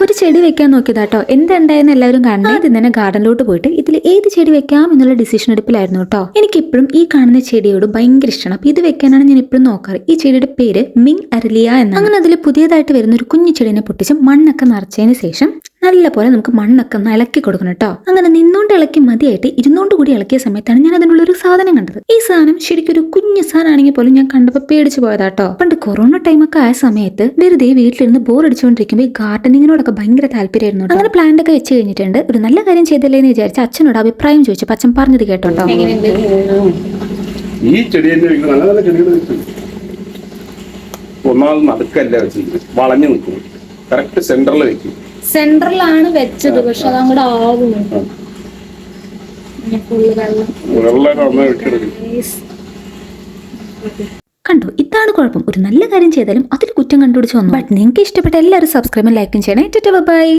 ഒരു ചെടി വെക്കാൻ നോക്കിയതാട്ടോ. എന്തുണ്ടായെന്ന് എല്ലാവരും കാണണം. ആദ്യം തന്നെ ഗാർഡനിലോട്ട് പോയിട്ട് ഇതിൽ ഏത് ചെടി വെക്കാം എന്നുള്ള ഡിസിഷൻ എടുപ്പിലായിരുന്നു കേട്ടോ. എനിക്കിപ്പോഴും ഈ കാണുന്ന ചെടിയോട് ഭയങ്കര ഇഷ്ടമാണ്. അപ്പൊ ഇത് വെക്കാനാണ് ഞാൻ ഇപ്പോഴും നോക്കാറ്. ഈ ചെടിയുടെ പേര് മിങ് അരലിയ എന്നാണ്. അങ്ങനെ അതിൽ പുതിയതായിട്ട് വരുന്ന ഒരു കുഞ്ഞു ചെടിനെ പൊട്ടിച്ച് മണ്ണൊക്കെ നിറച്ചതിന് ശേഷം നല്ല പോലെ നമുക്ക് മണ്ണൊക്കെ ഒന്ന് ഇളക്കി കൊടുക്കണം കേട്ടോ. അങ്ങനെ നിന്നോണ്ട് ഇളക്കി മതിയായിട്ട് ഇരുന്നോണ്ട് കൂടി ഇളക്കിയ സമയത്താണ് ഞാൻ അതിനുള്ള ഒരു സാധനം കണ്ടത്. ഈ സാധനം ശരിക്കും ഒരു കുഞ്ഞു സാധനമാണെങ്കിൽ പോലും ഞാൻ കണ്ടപ്പോൾ പേടിച്ചു പോയതാട്ടോ. പണ്ട് കൊറോണ ടൈമൊക്കെ ആയ സമയത്ത് വെറുതെ വീട്ടിലിരുന്ന് ബോർ അടിച്ചുകൊണ്ടിരിക്കുമ്പോൾ ഈ ഗാർഡനിങ്ങിനോടൊക്കെ ഭയങ്കര താല്പര്യമായിരുന്നു. അങ്ങനെ പ്ലാന്റ് ഒക്കെ വെച്ച് കഴിഞ്ഞിട്ടുണ്ട്. ഒരു നല്ല കാര്യം ചെയ്തല്ലേ എന്ന് വിചാരിച്ച് അച്ഛനോട് അഭിപ്രായം ചോദിച്ചു. അച്ഛൻ പറഞ്ഞത് കേട്ടോ. ഈ ചെടി നല്ല നല്ല ചെടികൾ ഒന്നാമത് നടുക്കല്ല വെച്ചിരിക്കുന്നത്, വളഞ്ഞു നിൽക്കുന്നു. കറക്റ്റ് സെന്ററിൽ വെക്കും. സെന്ററിലാണ് വെച്ചത്, പക്ഷെ അതങ്ങോട്ട് ആവുന്നു. കണ്ടോ, ഇതാണ് കുഴപ്പം. ഒരു നല്ല കാര്യം ചെയ്താലും അതിൽ കുറ്റം കണ്ടുപിടിച്ച് വന്നു. ബട്ട് നിങ്ങൾക്ക് ഇഷ്ടപ്പെട്ട എല്ലാവരും സബ്സ്ക്രൈബും ലൈക്കും ചെയ്യണേ. ബൈ.